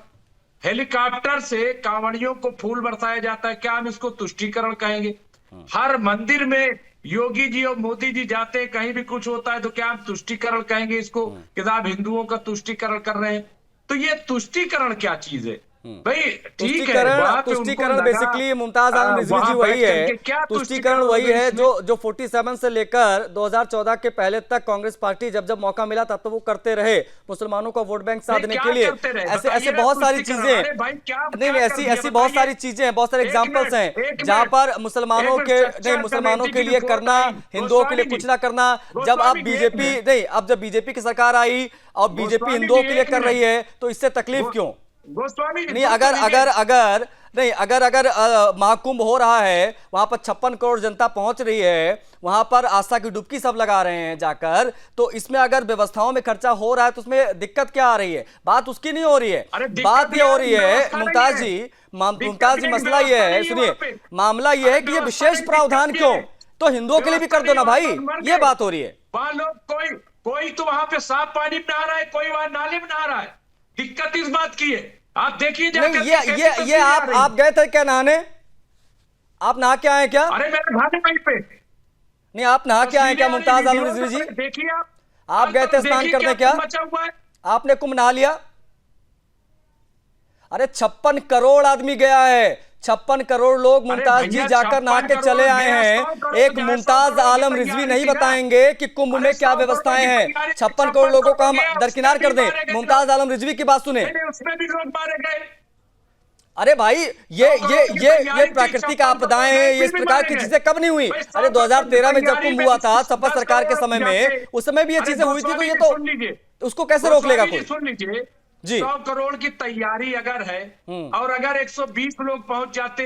हेलीकॉप्टर से कांवड़ियों को फूल बरसाया जाता है, क्या हम इसको तुष्टीकरण कहेंगे? हर मंदिर में योगी जी और मोदी जी जाते हैं, कहीं भी कुछ होता है तो क्या हम तुष्टीकरण कहेंगे इसको कि आप हिंदुओं का तुष्टीकरण कर रहे हैं? तो ये तुष्टीकरण क्या चीज है भाई? ठीक है, तुष्टीकरण बेसिकली मुमताज आलम रिजवी जी वही है, तुष्टीकरण वही है जो 47 से लेकर 2014 के पहले तक कांग्रेस पार्टी जब जब मौका मिला तब तो वो करते रहे, मुसलमानों का वोट बैंक साधने के लिए। ऐसे बहुत सारी चीजें, नहीं ऐसी बहुत सारी चीजें हैं, बहुत सारे एग्जाम्पल्स हैं जहां पर मुसलमानों के लिए करना, हिंदुओं के लिए कुछ ना करना। जब आप बीजेपी नहीं, अब जब बीजेपी की सरकार आई और बीजेपी हिंदुओं के लिए कर रही है तो इससे तकलीफ क्यों? गोस्वामी जी, नहीं, अगर महाकुंभ हो रहा है, वहां पर 56 करोड़ जनता पहुंच रही है, वहां पर आस्था की डुबकी सब लगा रहे हैं जाकर, तो इसमें अगर व्यवस्थाओं में खर्चा हो रहा है तो उसमें दिक्कत क्या आ रही है? बात उसकी नहीं हो रही है, बात ये हो रही है मुमताज जी, मसला ये है, सुनिए, मामला ये है कि ये विशेष प्रावधान क्यों? तो हिंदुओं के लिए भी कर दो ना भाई, ये बात हो रही है। वहां लोग कोई तो वहां पे साफ पानी में नहा रहा है, कोई वहां नाले में नहा रहा है। दिक्कत इस बात की है, आप देखिए नहीं, ये आप गए थे क्या नहाने? आप नहा के आए क्या? अरे मेरे भाई वहीं पे। नहीं, आप नहा के आए क्या मुमताज आलम रिजवी जी? देखिए आप गए थे स्नान करने क्या? बचा हुआ है। आपने कुंभ नहा लिया? अरे 56 करोड़ आदमी गया है, 56 करोड़ लोग मुमताज जी जाकर नहा के चले आए हैं। एक मुमताज आलम रिजवी नहीं बताएंगे कि कुंभ में क्या व्यवस्थाएं हैं। 56 करोड़ लोगों को हम दरकिनार कर दें, मुमताज आलम रिजवी की बात सुने। उसमें भी लोग मारे गए। अरे भाई, ये प्राकृतिक आपदाएं हैं, ये इस प्रकार की चीजें कब नहीं हुई? अरे 2013 में जब कुंभ हुआ था सपा सरकार के समय में, उस समय भी ये चीजें हुई थी, तो ये तो उसको कैसे रोक लेगा कोई? सुन लीजिए जी। 100 करोड़ की तैयारी अगर है और अगर 120 लोग पहुंच जाते,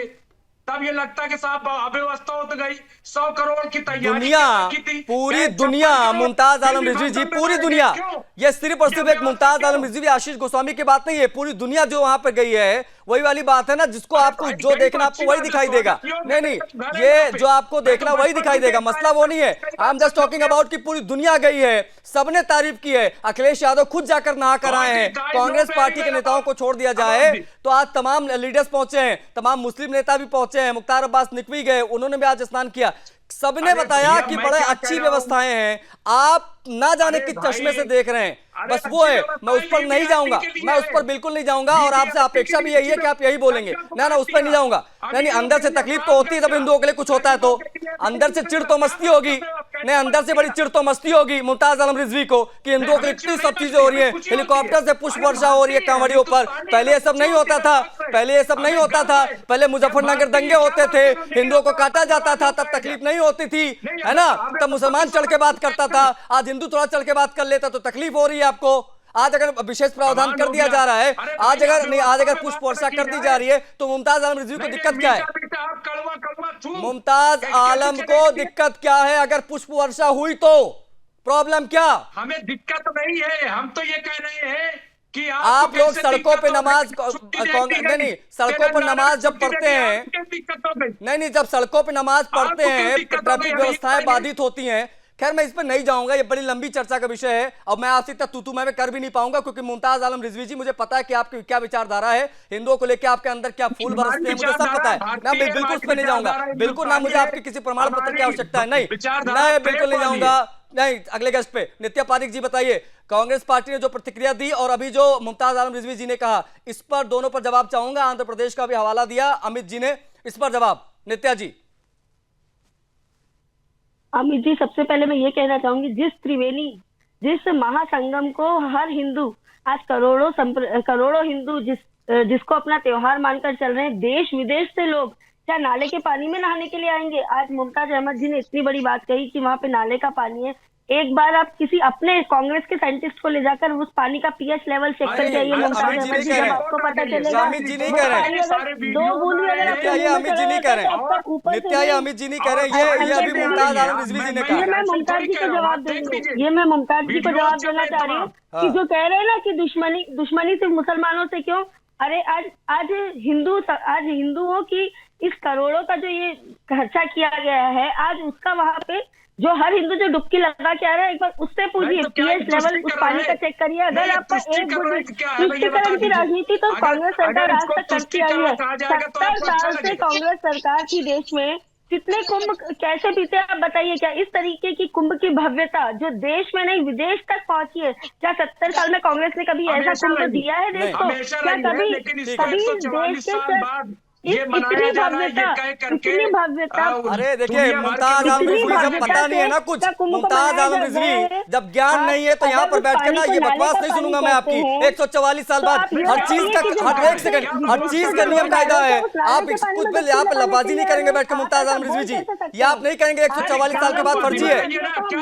तब ये लगता कि साहब अव्यवस्था हो तो गई। 100 करोड़ की तैयारी दुनिया, पूरी दुनिया, मुमताज आलम रिजवी जी, पूरी दुनिया, ये सिर्फ और सिर्फ एक मुमताज आलम रिजवी आशीष गोस्वामी की बात नहीं है। पूरी दुनिया जो वहां पर गई है, वही वाली बात है ना, जिसको आपको जो देखना आपको वही दिखाई देगा। नहीं, ये जो आपको देखना वही दिखाई देगा, मसला वो नहीं है। I am just talking about कि पूरी दुनिया गई है, सबने तारीफ की है। अखिलेश यादव खुद जाकर नहा कर आए हैं। कांग्रेस पार्टी के नेताओं को छोड़ दिया जाए तो आज तमाम लीडर्स पहुंचे हैं, तमाम मुस्लिम नेता भी पहुंचे हैं, मुख्तार अब्बास नकवी गए, उन्होंने भी आज स्नान किया। सबने बताया कि बड़े अच्छी व्यवस्थाएं हैं, आप ना जाने किस चश्मे से देख रहे हैं। बस वो है, मैं उस पर नहीं जाऊंगा, मैं उस पर बिल्कुल नहीं जाऊंगा, और आपसे अपेक्षा भी यही है कि आप यही बोलेंगे। ना, उस पर नहीं जाऊंगा। नहीं, अंदर से तकलीफ तो होती है जब हिंदुओं के लिए कुछ होता है, तो अंदर से चिढ़ तो मस्ती होगी। नहीं, अंदर से बड़ी चिढ़ तो मस्ती होगी मुमताज आलम रिजवी को कि हिंदुओं के लिए इतनी सब चीजें हो रही है, हेलीकॉप्टर से पुष्प वर्षा हो रही है कांवड़ियों पर। पहले ये सब नहीं होता था, पहले मुजफ्फरनगर दंगे होते थे, हिंदुओं को काटा जाता था, तब तकलीफ नहीं होती थी, है ना? तब मुसलमान चढ़ के बात करता था, आज हिंदू थोड़ा चढ़ के बात कर लेता तो तकलीफ हो रही है आपको। आज अगर विशेष प्रावधान कर दिया जा रहा है, आज अगर पुष्प वर्षा कर दी जा रही है, तो मुमताज आलम रिजवी को दिक्कत क्या है? मुमताज आलम को दिक्कत क्या है अगर पुष्प वर्षा हुई तो? प्रॉब्लम क्या? हमें दिक्कत नहीं है, हम तो ये कह रहे हैं कि आप लोग सड़कों पे नमाज, नहीं, सड़कों पर नमाज जब पढ़ते हैं, नहीं, जब सड़कों पे नमाज पढ़ते हैं, ट्रैफिक व्यवस्थाएं बाधित होती हैं। खैर, मैं इस पर नहीं जाऊंगा, ये बड़ी लंबी चर्चा का विषय है, और मैं आपसे इतना तू मैं कर भी नहीं पाऊंगा, क्योंकि मुमताज आलम रिजवी जी, मुझे पता है कि आपकी क्या विचारधारा है, हिंदुओं को लेकर आपके अंदर क्या फूल बरसते हैं, मुझे सब पता है। मैं बिल्कुल उस पर नहीं जाऊंगा, बिल्कुल ना, मुझे आपके किसी प्रमाण पत्र की आवश्यकता है, नहीं, बिल्कुल नहीं जाऊंगा। नहीं, अगले गेस्ट पे नित्या पारिक जी बताइए, कांग्रेस पार्टी ने जो प्रतिक्रिया दी और अभी जो मुमताज आलम रिजवी जी ने कहा, इस पर दोनों पर जवाब चाहूंगा। आंध्र प्रदेश का भी हवाला दिया अमित जी ने, इस पर जवाब नित्या जी। अमित जी, सबसे पहले मैं ये कहना चाहूंगी, जिस महासंगम को हर हिंदू, आज करोड़ों हिंदू जिसको अपना त्योहार मानकर चल रहे हैं, देश विदेश से लोग क्या नाले के पानी में नहाने के लिए आएंगे? आज मुमताज अहमद जी ने इतनी बड़ी बात कही कि वहां पे नाले का पानी है। एक बार आप किसी अपने कांग्रेस के साइंटिस्ट को ले जाकर उस पानी का पीएच लेवल चेक करके आइए मुमताज अहमद जी, जब आपको पता चलेगा। अमित जी नहीं कह रहे हैं, दो बूंद भी अगर नित्या, ये अमित जी नहीं कह रहे हैं, नित्या, ये अमित जी नहीं कह रहे हैं, ये अभी मुमताज आलम रिजवी जी ने कहा। ये मैं मुमताज जी को जवाब देना चाह रही हूँ कि जो कह रहे हैं ना कि दुश्मनी सिर्फ मुसलमानों से क्यों? अरे आज हिंदुओं की इस करोड़ों का जो ये खर्चा किया गया है, आज उसका वहां पे जो हर हिंदू जो डुबकी लगा के आ रहा है, एक बार उससे पूछिए, पीएच लेवल उस पानी का चेक करिए। अगर आपका एक तुष्टिकरण की राजनीति तो कांग्रेस सरकार आज तक करती आई है। 70 साल से कांग्रेस सरकार की देश में कितने कुंभ कैसे बीते आप बताइए? क्या इस तरीके की कुंभ की भव्यता जो देश में नहीं विदेश तक पहुंची है, क्या 70 साल में कांग्रेस ने कभी ऐसा कुंभ दिया है देश को? क्या कभी देश के ये मनाया जा रहा है, ये कह करके इतनी भव्यता, अरे देखिए, दुनिया भर मुमताज के आलम लोग रिजवी जब इतनी पता नहीं है ना कुछ, का कुंभ को मुमताज मनाया आलम जा रिजवी रहा है। जब ज्ञान आप नहीं है तो यहाँ अगर पर उस बैठ के पानी ना को ये नाले बकवास का नहीं पानी सुनूंगा मैं कहते आपकी। हैं, 144 साल तो बाद आप ये हर चीज बताइए का, कि जो हर एक नाले सेकंड, के हर चीज का नियम कायदा है। आप नाले के पानी कुछ में पे डुबकी यहाँ पे लगाने लबाजी के नहीं लिए करेंगे बैठ के आप मुमताज ऐसा आलम रिजवी बोल जी। कैसे सकते ये आप हैं? नहीं कहेंगे 144 साल के बाद फर्जी है।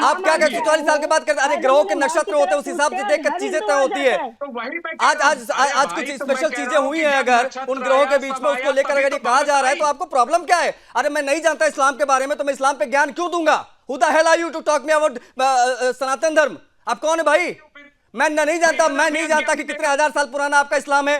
आप क्या 144 साल के बाद करते? अरे ग्रहों के नक्षत्र होते हैं, उस हिसाब से देख कर चीजें तय होती है। तो वही मैं कह आज रहा आज हूं। अरे आज भाई, कुछ तो मैं स्पेशल कह चीजें रहा हूं हुई कि हैं जब अगर नक्षत्र उन ग्रहों के आया, बीच सब में, उसको आया, लेकर तभी अगर ये तो कहा बात जा रहा है तो आई। आपको प्रॉब्लम क्या है? अरे मैं नहीं जानता इस्लाम के बारे में तो मैं इस्लाम पे ज्ञान क्यों दूंगा? Who the hell are you to talk me about सनातन धर्म? आप कौन है भाई? मैं नहीं जानता, मैं नहीं जानता कि कितने हजार साल पुराना आपका इस्लाम है,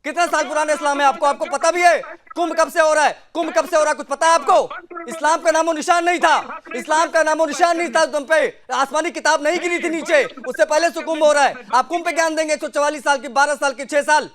कितना साल पुराना इस्लाम है आपको, आपको पता भी है? कुंभ कब से हो रहा है? कुंभ कब से हो रहा है कुछ पता है आपको? इस्लाम का नामो निशान नहीं था, इस्लाम का नामो निशान नहीं था तुम पे, आसमानी किताब नहीं गिरी थी नीचे, उससे पहले से कुंभ हो रहा है। आप कुंभ पे ज्ञान देंगे 144 साल की, 12 साल की, 6 साल?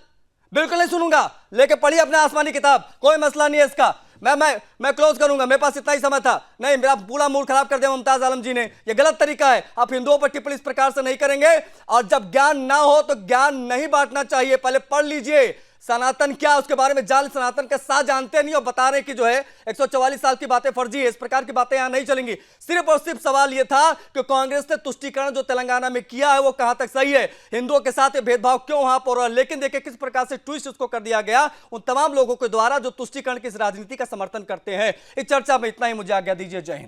बिल्कुल नहीं सुनूंगा। लेके पढ़िए अपने आसमानी किताब, कोई मसला नहीं है इसका। मैं क्लोज करूंगा, मेरे पास इतना ही समय था। नहीं, मेरा पूरा मूड खराब कर दिया मुमताज आलम जी ने। ये गलत तरीका है, आप हिंदुओं पर टिप्पणी इस प्रकार से नहीं करेंगे। और जब ज्ञान ना हो तो ज्ञान नहीं बांटना चाहिए। पहले पढ़ लीजिए सनातन क्या, उसके बारे में जान, सनातन का साथ जानते नहीं और बता रहे कि जो है 144 साल की बातें फर्जी है। इस प्रकार की बातें यहां नहीं चलेंगी। सिर्फ और सिर्फ सवाल यह था कि कांग्रेस ने तुष्टीकरण जो तेलंगाना में किया है वो कहां तक सही है, हिंदुओं के साथ भेदभाव क्यों वहां पर हो रहा है। लेकिन देखिए किस प्रकार से ट्विस्ट उसको कर दिया गया उन तमाम लोगों के द्वारा जो तुष्टीकरण की इस राजनीति का समर्थन करते हैं। इस चर्चा में इतना ही, मुझे आज्ञा दीजिए। जय हिंद।